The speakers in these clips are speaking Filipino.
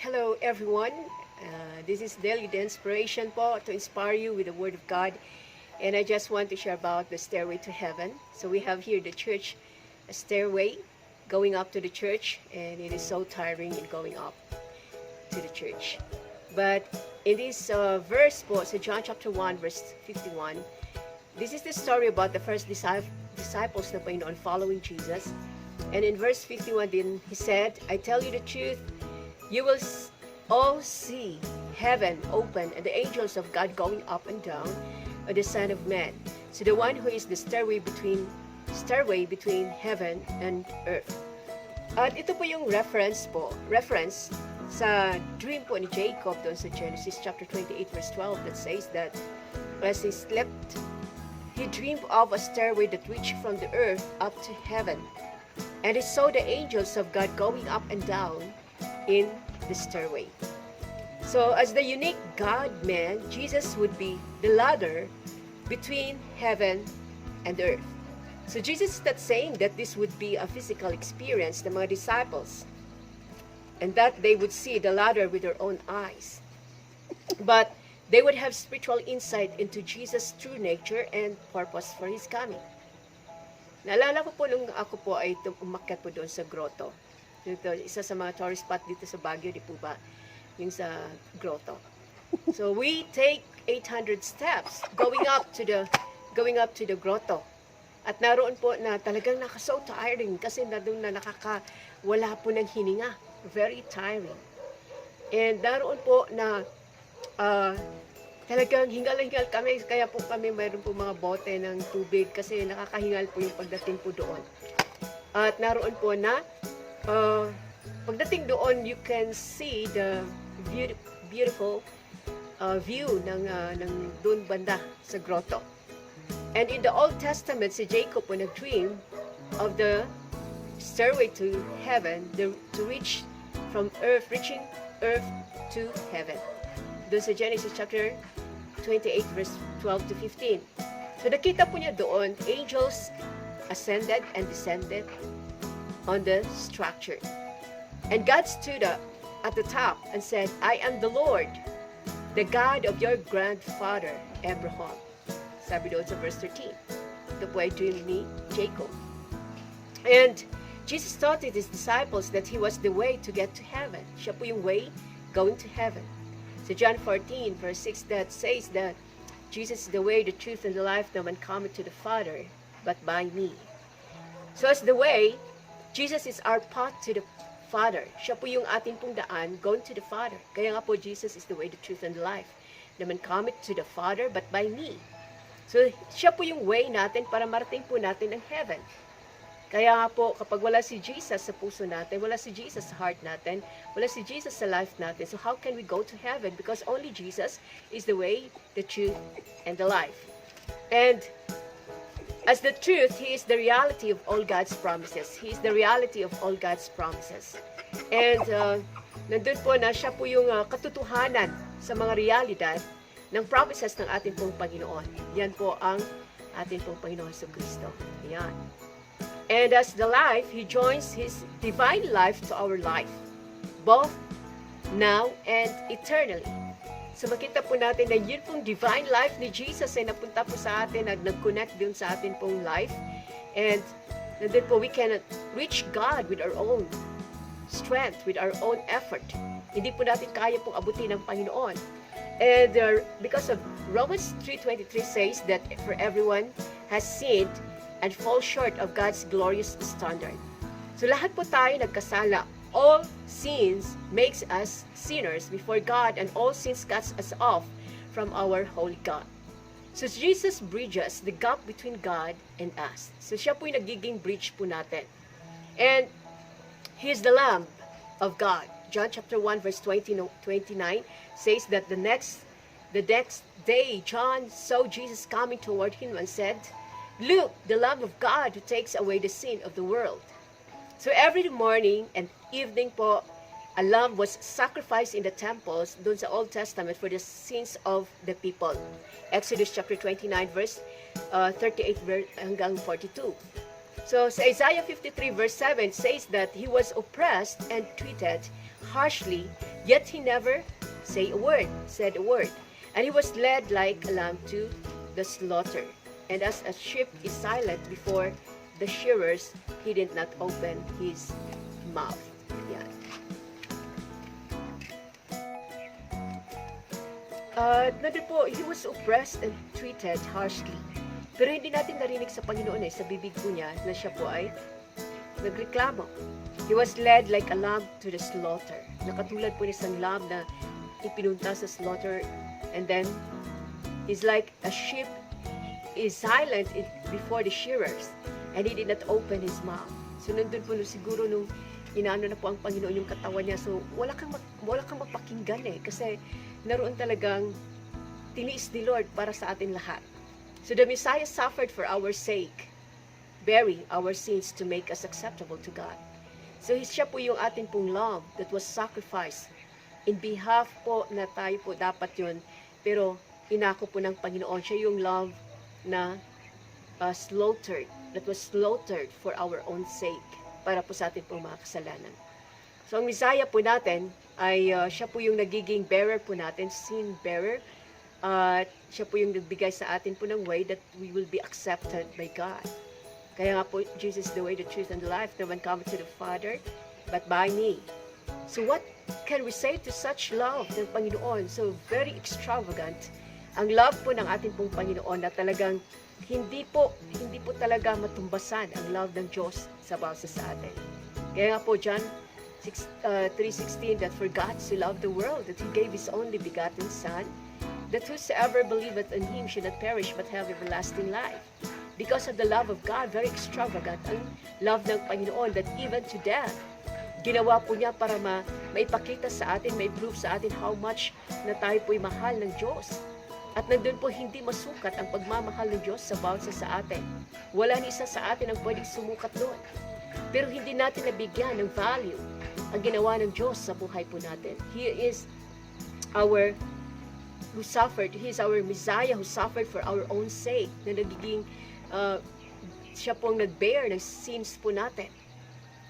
Hello everyone. This is Daily the Inspiration po to inspire you with the Word of God. And I just want to share about the stairway to heaven. So we have here the church stairway going up to the church, and it is so tiring in going up to the church. But in this verse po, so John chapter 1 verse 51, this is the story about the first disciples na Panginoon following Jesus. And in verse 51 din, he said, I tell you the truth, you will all see heaven open and the angels of God going up and down on the Son of Man. So the one who is the stairway between heaven and earth. At ito po yung reference sa dream po ni Jacob doon sa Genesis chapter 28 verse 12 that says that as he slept, he dreamed of a stairway that reached from the earth up to heaven. And he saw the angels of God going up and down in the stairway. So as the unique God-man, Jesus would be the ladder between heaven and earth. So Jesus is not saying that this would be a physical experience ng mga disciples and that they would see the ladder with their own eyes. But they would have spiritual insight into Jesus' true nature and purpose for His coming. Naalala ko po nung ako po ay umakyat po doon sa grotto. Ito, isa sa mga tourist spot dito sa Baguio, di po ba? Yung sa grotto. So we take 800 steps going up to the grotto. At naroon po na talagang so tiring kasi na doon na wala po ng hininga. Very tiring. And naroon po na talagang hingal-hingal kami, kaya po kami mayroon po mga bote ng tubig kasi nakakahingal po yung pagdating po doon. At naroon po na, pagdating doon, you can see the beautiful view ng doon banda sa grotto. And in the Old Testament, si Jacob po nag-dream of the stairway to heaven, to reach from earth, reaching earth to heaven. Doon sa Genesis chapter 28 verse 12 to 15. So nakita po niya doon, angels ascended and descended on the structure. And God stood up at the top and said, I am the Lord, the God of your grandfather Abraham. Sabi doon sa verse 13. Ito po ay dream ni Jacob. And Jesus taught his disciples that He was the way to get to heaven. Siya po yung way going to heaven. So John 14 verse 6 that says that Jesus is the way, the truth, and the life. No man cometh to the Father but by me. So as the way, Jesus is our path to the Father. Siya po yung ating pong daan going to the Father. Kaya nga po Jesus is the way, the truth, and the life. No man cometh to the Father but by me. So siya po yung way natin para marating po natin ang heaven. Kaya nga po, kapag wala si Jesus sa puso natin, wala si Jesus sa heart natin, wala si Jesus sa life natin, so how can we go to heaven? Because only Jesus is the way, the truth, and the life. And as the truth, He is the reality of all God's promises. He is the reality of all God's promises. And nandun po na siya po yung katotohanan sa mga realidad ng promises ng ating pong Panginoon. Yan po ang ating pong Panginoon sa Kristo. Yan. And as the life, He joins His divine life to our life, both now and eternally. So makita po natin na yun pong divine life ni Jesus ay napunta po sa atin at nag-connect dun sa atin pong life. And nandun po we cannot reach God with our own strength, with our own effort. Hindi po natin kaya pong abutin ng Panginoon. And because of Romans 3:23 says that for everyone has sinned and fall short of God's glorious standard. So lahat po tayo nagkasala. All sins makes us sinners before God, and all sins cuts us off from our holy God. So Jesus bridges the gap between God and us. So siya po yung nagiging bridge po natin. And He is the Lamb of God. John chapter 1 verse 29 says that the next day John saw Jesus coming toward him and said, Look, the Lamb of God who takes away the sin of the world. So every morning and evening po, a lamb was sacrificed in the temples doon sa Old Testament for the sins of the people. Exodus chapter 29 verse 38 hanggang 42. So sa Isaiah 53 verse 7 says that He was oppressed and treated harshly, Yet he never said a word. And he was led like a lamb to the slaughter. And as a sheep is silent before the shearers, he did not open his mouth. Yan. Nandun po, he was oppressed and treated harshly. Pero hindi natin narinig sa Panginoon sa bibig po niya na siya po ay nagreklamo. He was led like a lamb to the slaughter. Nakatulad po ng isang lamb na ipinunta sa slaughter, and then he's like a sheep is silent before the shearers, and he did not open his mouth. So nandun po siguro nung inaano na po ang Panginoon yung katawan niya, so wala kang mapakinggan kasi naroon talagang tiniis ni Lord para sa atin lahat. So the Messiah suffered for our sake, bearing our sins to make us acceptable to God. So siya po yung ating pong lamb that was sacrificed in behalf po na tayo po dapat yun, pero inako po ng Panginoon. Siya yung lamb na slaughtered, that was slaughtered for our own sake, para po sa ating pong mga kasalanan. So ang Messiah po natin ay siya po yung nagiging bearer po natin, sin bearer, at siya po yung nagbigay sa atin po ng way that we will be accepted by God. Kaya nga po, Jesus is the way, the truth, and the life. No one comes to the Father but by me. So what can we say to such love ng Panginoon? So very extravagant. Ang love po ng ating pong Panginoon na talagang hindi po talaga matumbasan ang love ng Diyos sa bawat sa atin. Kaya nga po John 3:16, that for God so loved the world that He gave His only begotten Son, that whosoever believeth in Him should not perish but have everlasting life. Because of the love of God, very extravagant ang love ng Panginoon, that even to death, ginawa po niya para maipakita sa atin, mai-prove sa atin how much na tayo po'y mahal ng Diyos. At nandun po hindi masukat ang pagmamahal ng Diyos sa bawat sa atin. Wala ni isa sa atin ang pwedeng sumukat doon. Pero hindi natin nabigyan ng value ang ginawa ng Diyos sa buhay po natin. He is our who suffered. He is our Messiah who suffered for our own sake, na nagiging siya pong nag-bear ng sins po natin.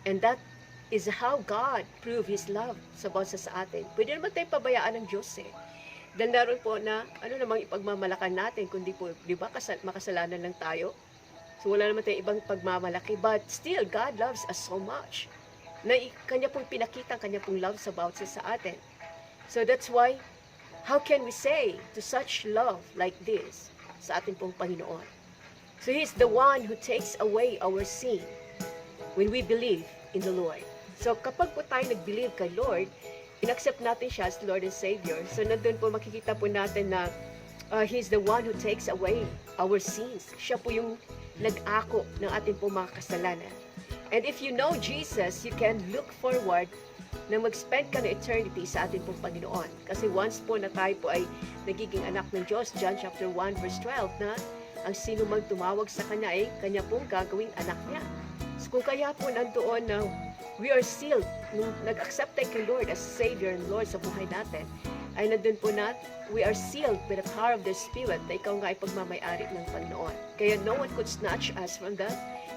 And that is how God proved His love sa bawat sa atin. Pwede naman tayong pabayaan ng Diyos Dahil naroon po na ano namang ipagmamalakan natin, kundi po, di ba, makasalanan lang tayo. So wala naman tayong ibang pagmamalaki. But still, God loves us so much na Kanya pong pinakita, Kanya pong love sa bawat sa atin. So that's why, how can we say to such love like this sa ating pong Panginoon? So He's the one who takes away our sin when we believe in the Lord. So kapag po tayo nag-believe kay Lord, in-accept natin siya as Lord and Savior. So nandun po makikita po natin na He's the one who takes away our sins. Siya po yung nag-ako ng ating po mga kasalanan. And if you know Jesus, you can look forward na mag-spend ka ng eternity sa ating pong Panginoon. Kasi once po na tayo po ay nagiging anak ng Diyos, John chapter 1 verse 12, na ang sino mang tumawag sa Kanya ay Kanya pong gagawing anak niya. So kung kaya po nandoon na we are sealed, nung nag-accept tayo kay Lord as Savior and Lord sa buhay natin, ay nandun po na we are sealed by the power of the Spirit na ikaw nga ay pagmamayari ng Panginoon. Kaya no one could snatch us from the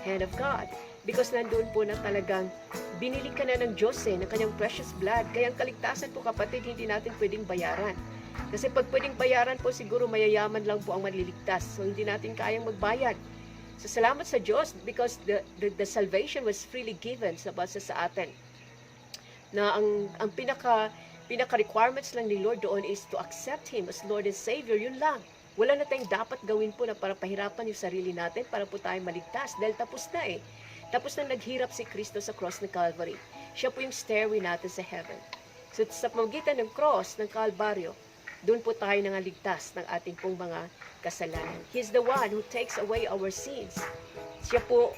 hand of God. Because nandun po na talagang binili ka na ng Diyos ng Kanyang precious blood. Kaya ang kaligtasan po kapatid, hindi natin pwedeng bayaran. Kasi pag pwedeng bayaran po, siguro mayayaman lang po ang maliligtas. So hindi natin kayang magbayad. So salamat sa Diyos because the salvation was freely given sa basa sa atin. Na ang pinaka requirements lang ni Lord doon is to accept Him as Lord and Savior. Yun lang. Wala na tayong dapat gawin po na para pahirapan yung sarili natin para po tayo maligtas. Dahil tapos na Tapos na naghirap si Kristo sa cross ng Calvary. Siya po yung stairway natin sa heaven. So sa pamagitan ng cross ng Calvaryo, doon po tayo nangaligtas ng ating pong mga kasalanan. He's the one who takes away our sins. Siya po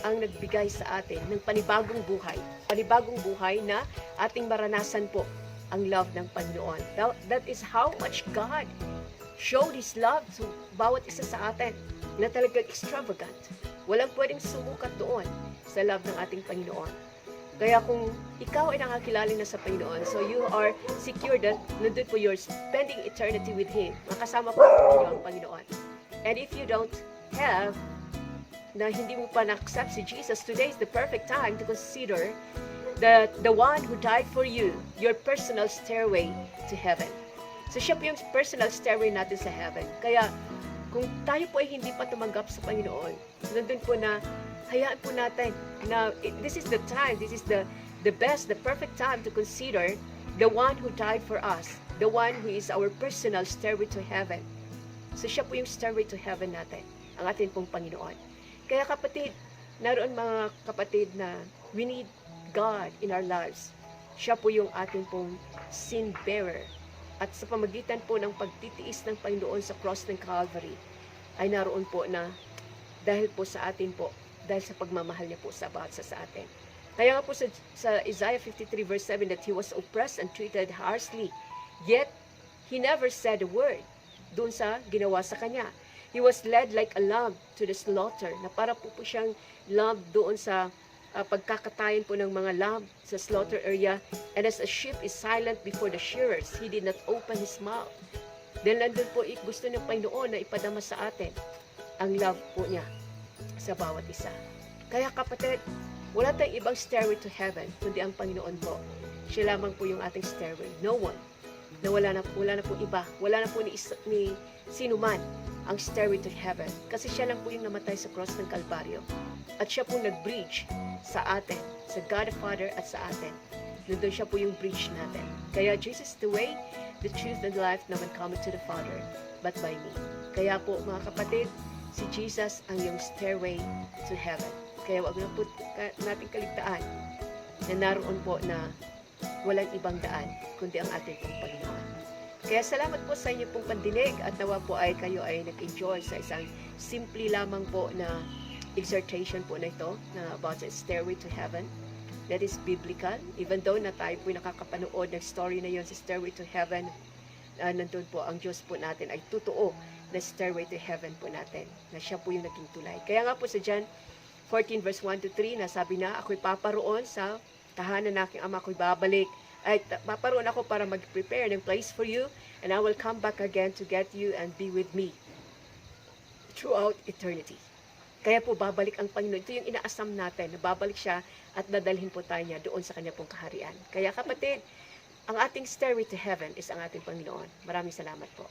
ang nagbigay sa atin ng panibagong buhay. Panibagong buhay na ating maranasan po ang love ng Panginoon. That is how much God showed His love to bawat isa sa atin na talagang extravagant. Walang pwedeng sumukat doon sa love ng ating Panginoon. Kaya kung ikaw ay nakakilala na sa Panginoon, so you are secure that nandun po you're spending eternity with Him. Makasama po ang Panginoon. And if you don't have, na hindi mo pa na-accept si Jesus, today is the perfect time to consider the one who died for you, your personal stairway to heaven. So siya po yung personal stairway natin sa heaven. Kaya kung tayo po ay hindi pa tumanggap sa Panginoon, nandun po na hayaan po natin na this is the time, this is the best, the perfect time to consider the one who died for us, the one who is our personal stairway to heaven. So siya po yung stairway to heaven natin, ang ating pong Panginoon. Kaya kapatid, naroon mga kapatid na we need God in our lives. Siya po yung ating pong sin bearer. At sa pamagitan po ng pagtitiis ng Panginoon sa cross ng Calvary, ay naroon po na dahil po sa atin po, dahil sa pagmamahal niya po sa bawat sa atin. Kaya nga po sa Isaiah 53 verse 7 that He was oppressed and treated harshly, yet He never said a word doon sa ginawa sa Kanya. He was led like a lamb to the slaughter, na para po siyang lamb doon sa pagkakatayin po ng mga lamb sa slaughter area. And as a sheep is silent before the shearers, He did not open His mouth. Dahil nandun po gusto ng Panginoon na ipadama sa atin ang love po niya sa bawat isa. Kaya kapatid, wala tayong ibang stairway to heaven kundi ang Panginoon po. Siya lamang po yung ating stairway. No one. Na wala na po iba. Wala na po ni sino man ang stairway to heaven. Kasi siya lang po yung namatay sa cross ng Kalbaryo. At siya po nag-bridge sa atin, sa God the Father at sa atin. Nandun siya po yung bridge natin. Kaya Jesus is the way, the truth, and the life, no one coming to the Father but by me. Kaya po mga kapatid, si Jesus ang yung stairway to heaven. Kaya wag na po natin kaligtaan na naroon po na walang ibang daan kundi ang ating pong Panginoon. Kaya salamat po sa inyo pong pandinig at nawa po ay kayo ay nag-enjoy sa isang simple lamang po na exhortation po na ito na about the stairway to heaven that is biblical. Even though na tayo po nakakapanood ng story na yon sa stairway to heaven, nandun po ang Diyos po natin ay totoo na stairway to heaven po natin, na siya po yung naging tulay. Kaya nga po sa John 14 verse 1 to 3, nasabi na, ako'y paparoon sa tahanan ng aking ama, ako'y babalik. Ay, paparoon ako para mag-prepare ng place for you, and I will come back again to get you and be with me throughout eternity. Kaya po babalik ang Panginoon. Ito yung inaasam natin, na babalik siya at dadalhin po tayo niya doon sa kanya pong kaharian. Kaya kapatid, ang ating stairway to heaven is ang ating Panginoon. Maraming salamat po.